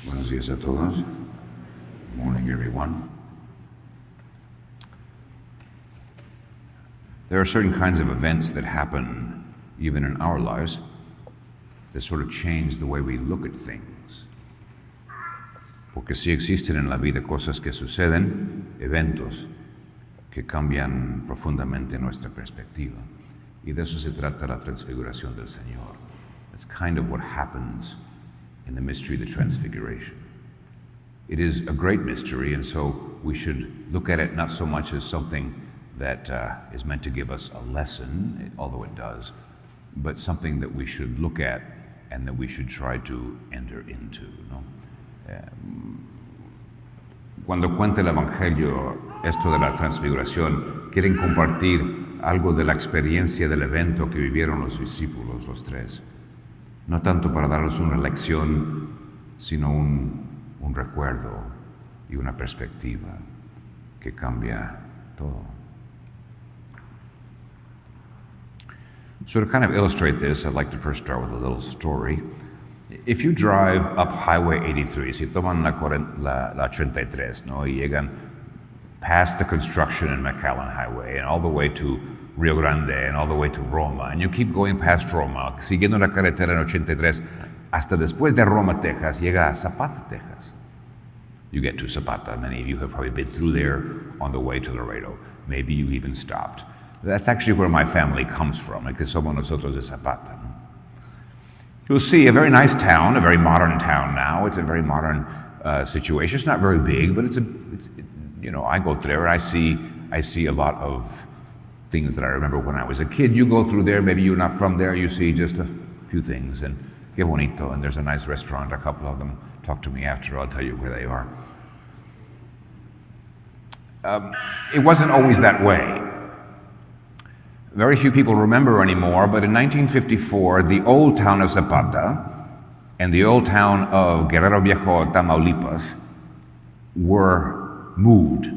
Buenos días a todos. Morning, everyone. There are certain kinds of events that happen even in our lives that sort of change the way we look at things. Porque sí existen en la vida cosas que suceden, eventos que cambian profundamente nuestra perspectiva. Y de eso se trata la transfiguración del Señor. That's kind of what happens in the mystery of the Transfiguration. It is a great mystery, and so we should look at it not so much as something that is meant to give us a lesson, although it does, but something that we should look at and that we should try to enter into, ¿no? Cuando cuenta el Evangelio esto de la transfiguración, quieren compartir algo de la experiencia del evento que vivieron los discípulos, los tres. No tanto para darnos una lección, sino un recuerdo y una perspectiva que cambia todo. So to kind of illustrate this, I'd like to first start with a little story. If you drive up Highway 83, si toman la 83, ¿no? Y llegan past the construction in McAllen Highway and all the way to Rio Grande and all the way to Roma, and you keep going past Roma, siguiendo la carretera en 83, hasta después de Roma, Texas, llega a Zapata, Texas. You get to Zapata. Many of you have probably been through there on the way to Laredo. Maybe you even stopped. That's actually where my family comes from, because somos nosotros de Zapata. You'll see a very nice town, a very modern town now. It's a very modern situation. It's not very big, but I go there and I see a lot of things that I remember when I was a kid. You go through there, maybe you're not from there, you see just a few things, and que bonito, and there's a nice restaurant, a couple of them. Talk to me after, I'll tell you where they are. It wasn't always that way. Very few people remember anymore, but in 1954, the old town of Zapata and the old town of Guerrero Viejo, Tamaulipas, were moved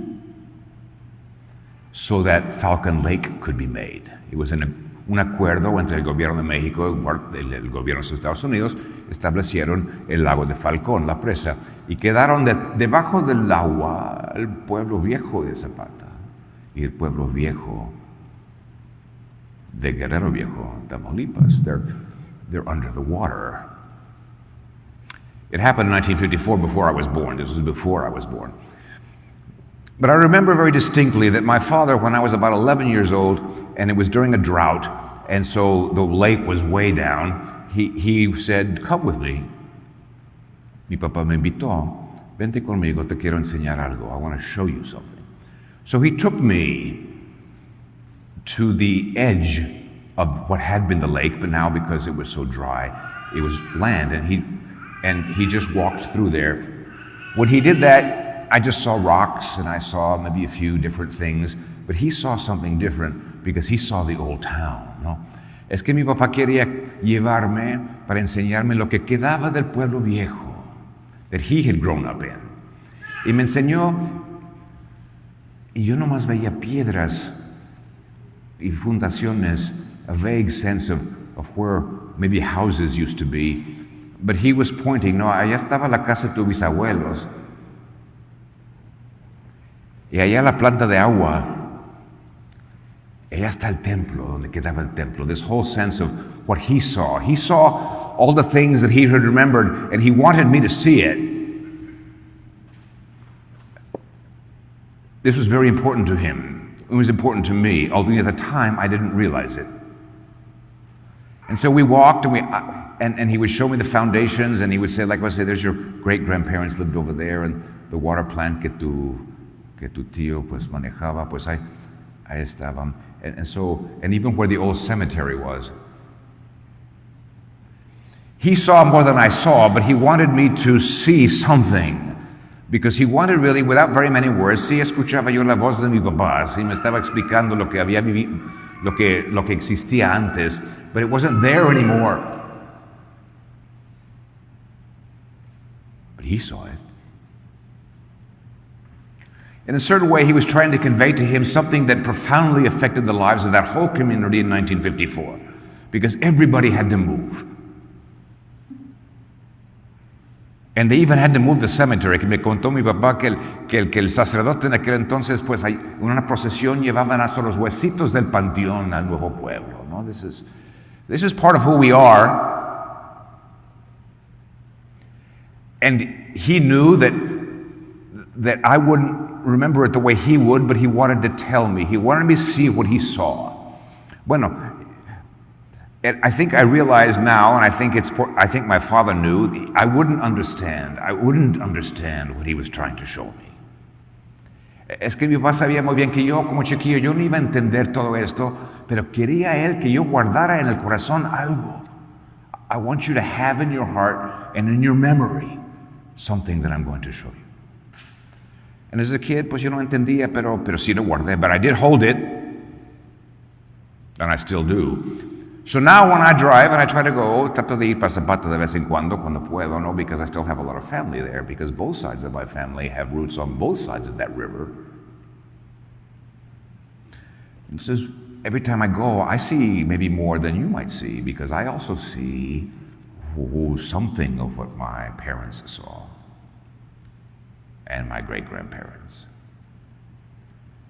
so that Falcon Lake could be made. It was un acuerdo entre el gobierno de México y el gobierno de los Estados Unidos. Establecieron el lago de Falcón, la presa, y quedaron debajo del agua el pueblo viejo de Zapata y el pueblo viejo de Guerrero Viejo, Tamaulipas. They're under the water. It happened in 1954 before I was born. This was before I was born. But I remember very distinctly that my father, when I was about 11 years old, and it was during a drought, and so the lake was way down, he said, "Come with me." Mi papá me invitó. Vente conmigo, te quiero enseñar algo. I want to show you something. So he took me to the edge of what had been the lake, but now because it was so dry, it was land, and he just walked through there. When he did that, I just saw rocks and I saw maybe a few different things, but he saw something different because he saw the old town, ¿no? Es que mi papá quería llevarme para enseñarme lo que quedaba del pueblo viejo that he had grown up in. Y me enseñó, y yo nomás veía piedras y fundaciones, a vague sense of where maybe houses used to be, but he was pointing, no, allá estaba la casa de tus bisabuelos. Y allá la planta de agua, allá está el templo, donde quedaba el templo. This whole sense of what he saw. He saw all the things that he had remembered, and he wanted me to see it. This was very important to him. It was important to me, although at the time I didn't realize it. And so we walked, and he would show me the foundations, and he would say, like I said, there's your great-grandparents lived over there, and the water plant que tu tío pues manejaba, pues ahí estaban. And even where the old cemetery was. He saw more than I saw, but he wanted me to see something. Because he wanted really, without very many words, sí escuchaba yo la voz de mi papá, sí me estaba explicando lo que había vivido, lo que existía antes, but it wasn't there anymore. But he saw it. In a certain way, he was trying to convey to him something that profoundly affected the lives of that whole community in 1954, because everybody had to move. And they even had to move the cemetery, que me contó mi papá que el sacerdote en aquel entonces, pues en una procesión llevaban hasta los huesitos del panteón al nuevo pueblo. ¿No? This is part of who we are. And he knew that I wouldn't remember it the way he would, but he wanted to tell me. He wanted me to see what he saw. Bueno, I think I realize now, and I think my father knew, I wouldn't understand what he was trying to show me. Es que mi papá sabía muy bien que yo, como chiquillo, yo no iba a entender todo esto, pero quería él que yo guardara en el corazón algo. I want you to have in your heart and in your memory something that I'm going to show you. And as a kid, pues yo no entendía, pero sí lo guardé. But I did hold it, and I still do. So now when I drive and I try to go, trato de ir para Zapata de vez en cuando puedo, no, because I still have a lot of family there, because both sides of my family have roots on both sides of that river. And so every time I go, I see maybe more than you might see, because I also see something of what my parents saw and my great-grandparents.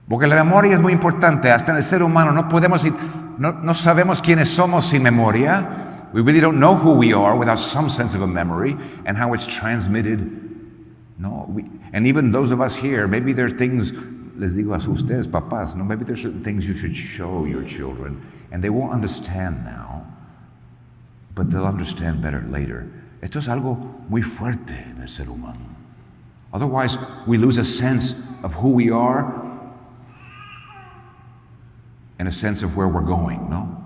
Porque la memoria es muy importante. Hasta en el ser humano no sabemos quiénes somos sin memoria. We really don't know who we are without some sense of a memory and how it's transmitted. And even those of us here, maybe there are things, les digo a ustedes, papás, no, maybe there's certain things you should show your children, and they won't understand now, but they'll understand better later. Esto es algo muy fuerte en el ser humano. Otherwise, we lose a sense of who we are and a sense of where we're going, no?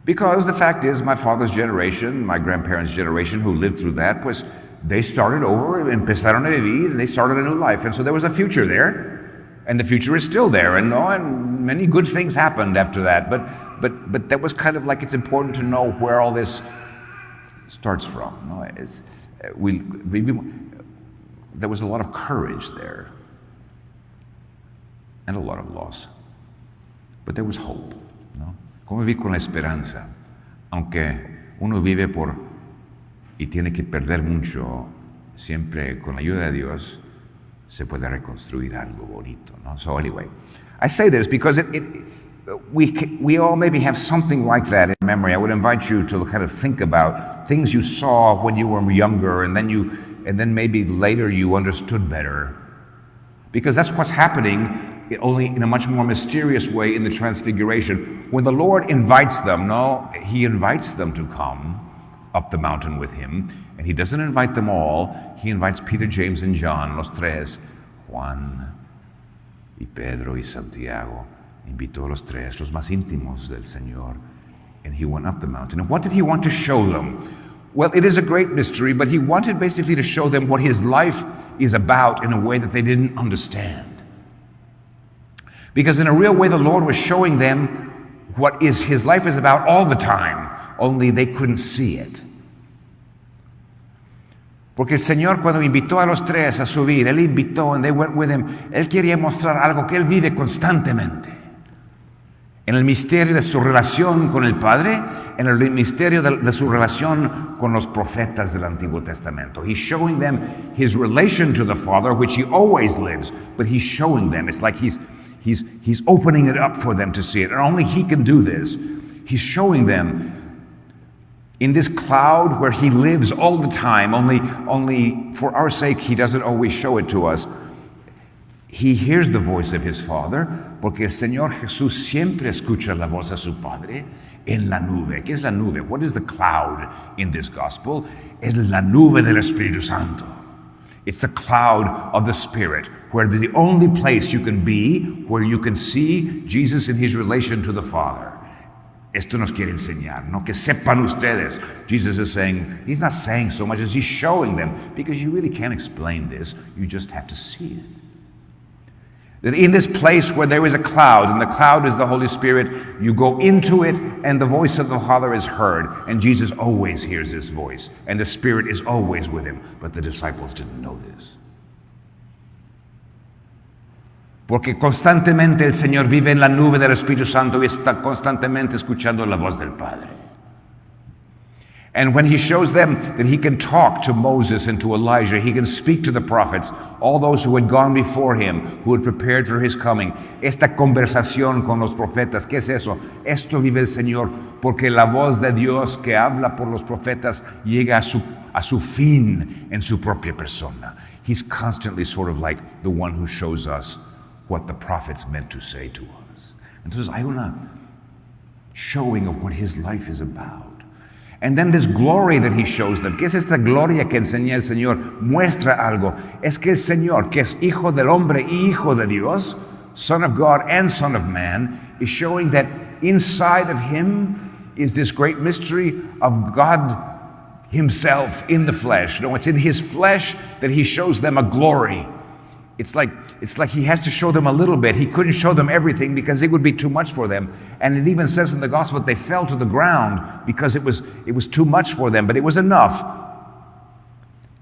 Because the fact is, my father's generation, my grandparents' generation who lived through that, pues they started over, empezaron a vivir, and they started a new life. And so there was a future there, and the future is still there, and many good things happened after that. But that was kind of like, it's important to know where all this starts from. No? There was a lot of courage there, and a lot of loss. But there was hope, ¿no? ¿Cómo vivir con la esperanza? Aunque uno vive y tiene que perder mucho, siempre con la ayuda de Dios se puede reconstruir algo bonito, ¿no? So anyway, I say this because we all maybe have something like that in memory. I would invite you to kind of think about things you saw when you were younger, and then maybe later you understood better. Because that's what's happening, only in a much more mysterious way in the Transfiguration. When the Lord invites them, He invites them to come up the mountain with Him, and He doesn't invite them all. He invites Peter, James, and John, los tres, Juan y Pedro y Santiago. Invitó a los tres, los más íntimos del Señor, and He went up the mountain. And what did He want to show them? Well, it is a great mystery, but He wanted basically to show them what His life is about in a way that they didn't understand. Because in a real way, the Lord was showing them what His life is about all the time, only they couldn't see it. Porque el Señor, cuando invitó a los tres a subir, Él invitó, and they went with Him, Él quería mostrar algo que Él vive constantemente. En el misterio de su relación con el Padre, en el misterio de su relación con los profetas del Antiguo Testamento. He's showing them His relation to the Father, which He always lives, but He's showing them. It's like He's opening it up for them to see it, and only He can do this. He's showing them in this cloud where He lives all the time, only for our sake He doesn't always show it to us. He hears the voice of His Father, porque el Señor Jesús siempre escucha la voz de su Padre en la nube. ¿Qué es la nube? What is the cloud in this gospel? Es la nube del Espíritu Santo. It's the cloud of the Spirit, where the only place you can be, where you can see Jesus in His relation to the Father. Esto nos quiere enseñar, ¿no? Que sepan ustedes. Jesus is saying, He's not saying so much as He's showing them, because you really can't explain this. You just have to see it. That in this place where there is a cloud, and the cloud is the Holy Spirit, you go into it, and the voice of the Father is heard, and Jesus always hears His voice, and the Spirit is always with Him. But the disciples didn't know this. Porque constantemente el Señor vive en la nube del Espíritu Santo y está constantemente escuchando la voz del Padre. And when he shows them that he can talk to Moses and to Elijah, he can speak to the prophets, all those who had gone before him, who had prepared for his coming. Esta conversación con los profetas, ¿qué es eso? Esto vive el Señor, porque la voz de Dios que habla por los profetas llega a su fin en su propia persona. He's constantly sort of like the one who shows us what the prophets meant to say to us. Entonces hay una showing of what his life is about. And then this glory that he shows them. ¿Qué es esta gloria que enseña el Señor? Muestra algo. Es que el Señor, que es hijo del hombre y hijo de Dios, Son of God and Son of Man, is showing that inside of him is this great mystery of God himself in the flesh. No, it's in his flesh that he shows them a glory. It's like he has to show them a little bit. He couldn't show them everything because it would be too much for them. And it even says in the gospel that they fell to the ground because it was too much for them, but it was enough.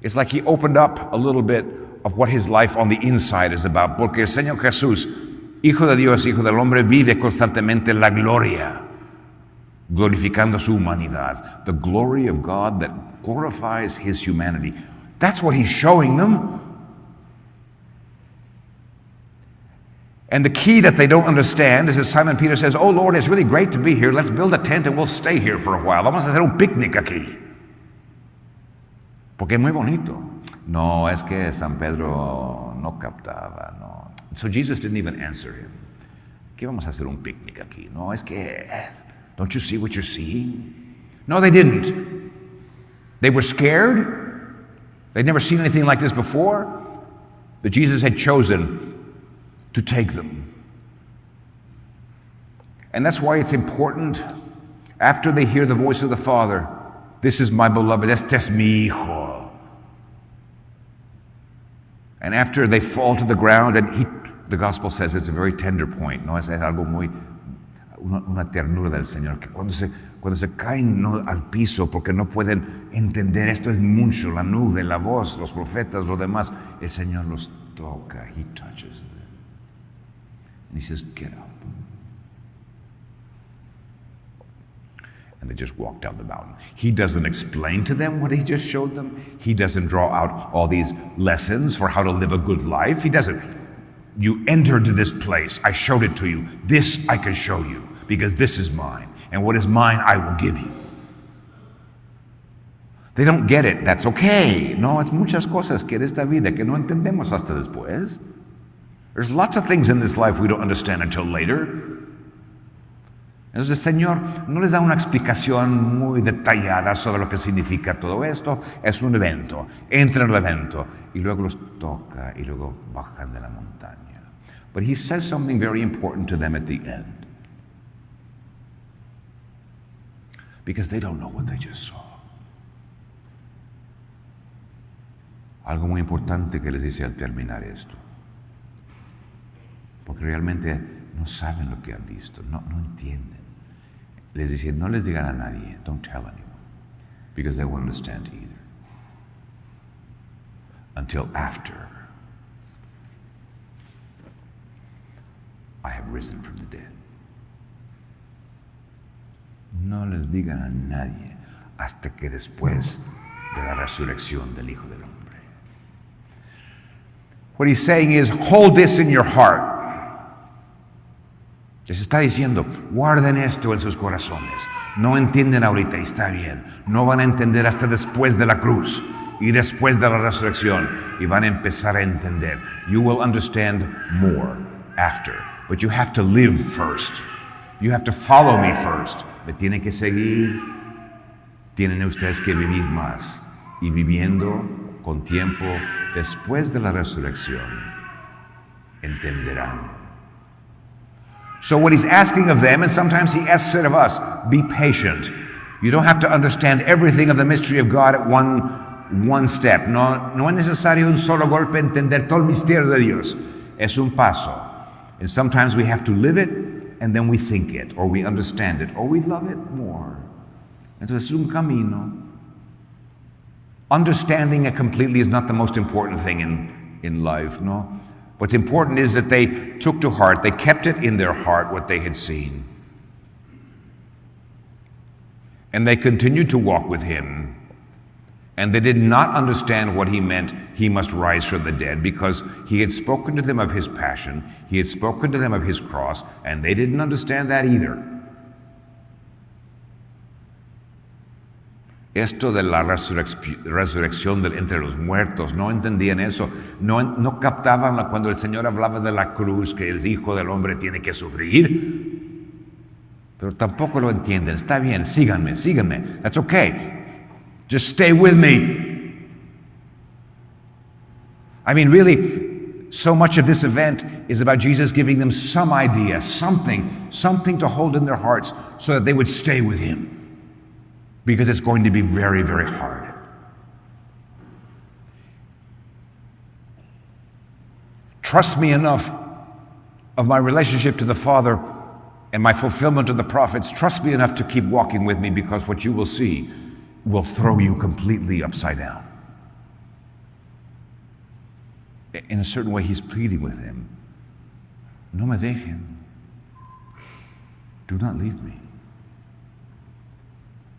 It's like he opened up a little bit of what his life on the inside is about. Porque el Señor Jesús, Hijo de Dios, Hijo del Hombre, vive constantemente la gloria, glorificando su humanidad. The glory of God that glorifies his humanity. That's what he's showing them. And the key that they don't understand is that Simon Peter says, "Oh Lord, it's really great to be here. Let's build a tent and we'll stay here for a while. Vamos a hacer un picnic aquí. Porque es muy bonito." No, es que San Pedro no captaba, no. So Jesus didn't even answer him. ¿Qué vamos a hacer un picnic aquí? No, es que, don't you see what you're seeing? No, they didn't. They were scared. They'd never seen anything like this before. But Jesus had chosen to take them. And that's why it's important, after they hear the voice of the Father, "This is my beloved, este es mi hijo." And after they fall to the ground, and the gospel says it's a very tender point, ¿no? Es algo muy, una ternura del Señor, que cuando se caen, ¿no?, al piso porque no pueden entender, esto es mucho, la nube, la voz, los profetas, lo demás, el Señor los toca, he touches them. And he says, "Get up." And they just walk down the mountain. He doesn't explain to them what he just showed them. He doesn't draw out all these lessons for how to live a good life. He doesn't. You entered this place. I showed it to you. This I can show you because this is mine. And what is mine, I will give you. They don't get it. That's okay. No, it's muchas cosas que en esta vida que no entendemos hasta después. There's lots of things in this life we don't understand until later. Entonces el Señor no les da una explicación muy detallada sobre lo que significa todo esto. Es un evento. Entran al evento y luego los toca y luego bajan de la montaña. But he says something very important to them at the end. Because they don't know what they just saw. Algo muy importante que les dice al terminar esto. Porque realmente no saben lo que han visto, no entienden. Les dice, no les digan a nadie, don't tell anyone, because they won't understand either. Until after I have risen from the dead. No les digan a nadie hasta que después de la resurrección del Hijo del Hombre. What he's saying is, hold this in your heart. Les está diciendo, guarden esto en sus corazones. No entienden ahorita y está bien. No van a entender hasta después de la cruz y después de la resurrección. Y van a empezar a entender. You will understand more after. But you have to live first. You have to follow me first. Me tienen que seguir. Tienen ustedes que vivir más. Y viviendo con tiempo después de la resurrección, entenderán. So what he's asking of them, and sometimes he asks it of us, be patient. You don't have to understand everything of the mystery of God at one step. No es necesario un solo golpe entender todo el misterio de Dios. Es un paso. And sometimes we have to live it, and then we think it, or we understand it, or we love it more. Entonces es un camino. Understanding it completely is not the most important thing in life, no? What's important is that they took to heart, they kept it in their heart what they had seen. And they continued to walk with him. And they did not understand what he meant, he must rise from the dead, because he had spoken to them of his passion, he had spoken to them of his cross, and they didn't understand that either. Esto de la resurrección entre los muertos, no entendían eso, no captaban cuando el Señor hablaba de la cruz, que el Hijo del Hombre tiene que sufrir, pero tampoco lo entienden. Está bien, síganme, that's okay. Just stay with me. I mean, really, so much of this event is about Jesus giving them some idea, something to hold in their hearts so that they would stay with him. Because it's going to be very, very hard. Trust me enough of my relationship to the Father and my fulfillment of the prophets. Trust me enough to keep walking with me, because what you will see will throw you completely upside down. In a certain way, he's pleading with him. No me dejen. Do not leave me,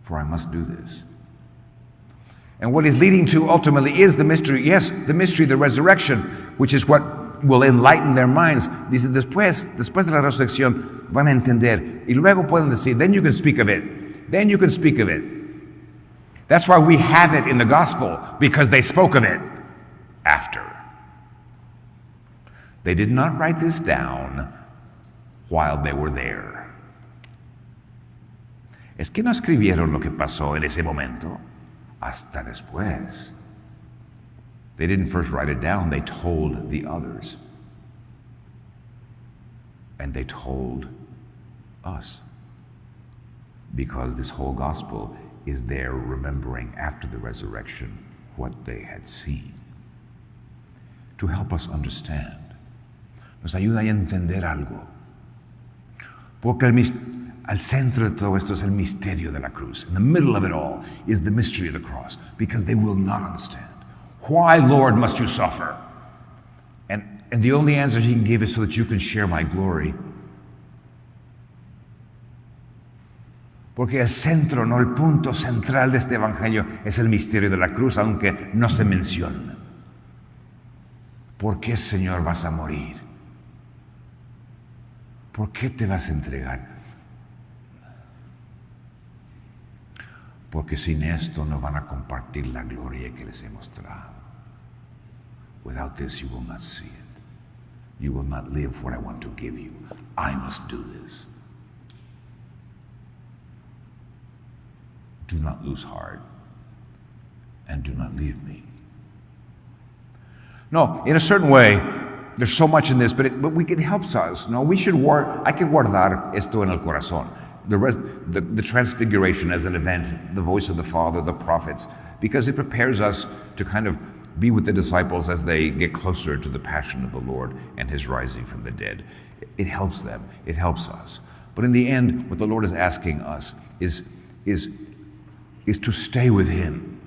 for I must do this. And what he's leading to ultimately is the mystery, yes, the mystery of the resurrection, which is what will enlighten their minds. Dice, después de la resurrección van a entender, y luego pueden decir, then you can speak of it. Then you can speak of it. That's why we have it in the gospel, because they spoke of it after. They did not write this down while they were there. Es que no escribieron lo que pasó en ese momento hasta después. They didn't first write it down, they told the others. And they told us. Because this whole gospel is there remembering after the resurrection what they had seen. To help us understand. Nos ayuda a entender algo. Porque al centro de todo esto es el misterio de la cruz. In the middle of it all is the mystery of the cross, because they will not understand. Why, Lord, must you suffer? And the only answer he can give is so that you can share my glory. Porque el centro, no el punto central de este evangelio es el misterio de la cruz, aunque no se menciona. ¿Por qué, Señor, vas a morir? ¿Por qué te vas a entregar? Porque sin esto no van a compartir la gloria que les he mostrado. Without this you will not see it. You will not live what I want to give you. I must do this. Do not lose heart, and do not leave me. No, in a certain way, there's so much in this, but it helps us. No, hay que guardar esto en el corazón. The transfiguration as an event, the voice of the Father, the prophets, because it prepares us to kind of be with the disciples as they get closer to the passion of the Lord and his rising from the dead. It helps them. It helps us. But in the end, what the Lord is asking us is to stay with him.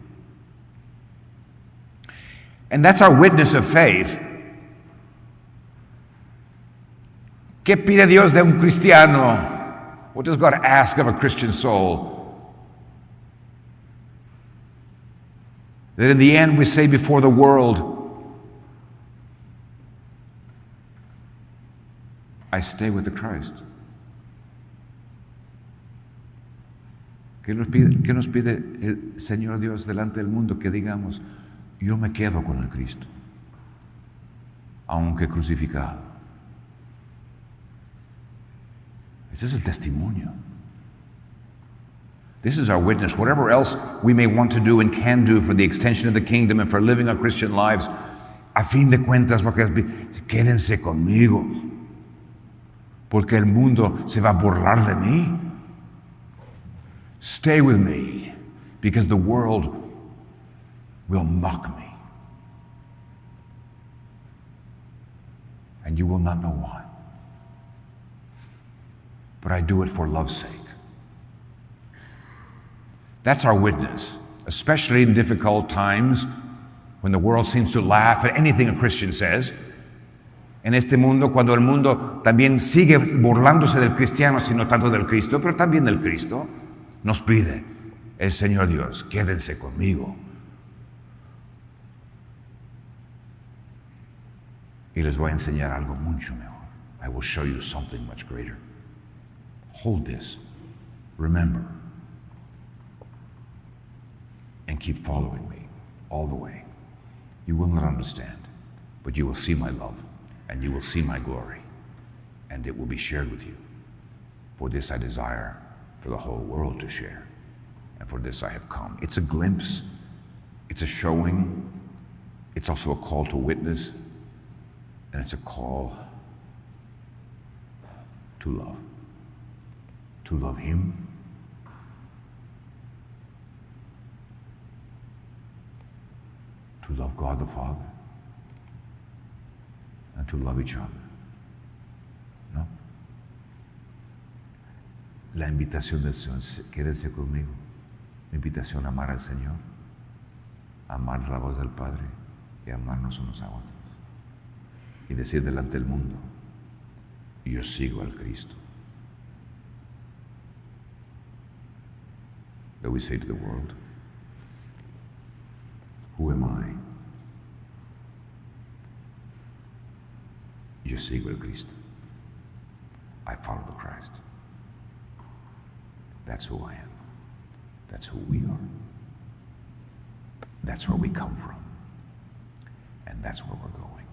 And that's our witness of faith. ¿Qué pide Dios de un cristiano? What does God ask of a Christian soul? That in the end we say before the world, I stay with the Christ. ¿Qué nos pide el Señor Dios delante del mundo? Que digamos, yo me quedo con el Cristo, aunque crucificado. Este es el testimonio. This is our witness. Whatever else we may want to do and can do for the extension of the kingdom and for living our Christian lives, a fin de cuentas, quédense conmigo, porque el mundo se va a burlar de mí. Stay with me, because the world will mock me. And you will not know why. But I do it for love's sake. That's our witness, especially in difficult times when the world seems to laugh at anything a Christian says. En este mundo, cuando el mundo también sigue burlándose del cristiano, sino tanto del Cristo, pero también del Cristo, nos pide, el Señor Dios, quédense conmigo. Y les voy a enseñar algo mucho mejor. I will show you something much greater. Hold this. Remember. And keep following me all the way. You will not understand, but you will see my love, and you will see my glory, and it will be shared with you. For this I desire for the whole world to share, and for this I have come. It's a glimpse. It's a showing. It's also a call to witness, and it's a call to love. To love Him, to love God the Father, and to love each other. ¿No? La invitación del Señor, quédese conmigo. La invitación a amar al Señor, a amar la voz del Padre y a amarnos unos a otros. Y decir delante del mundo, yo sigo al Cristo. That we say to the world, who am I? Yo sigo el Cristo. I follow the Christ. That's who I am. That's who we are. That's where we come from. And that's where we're going.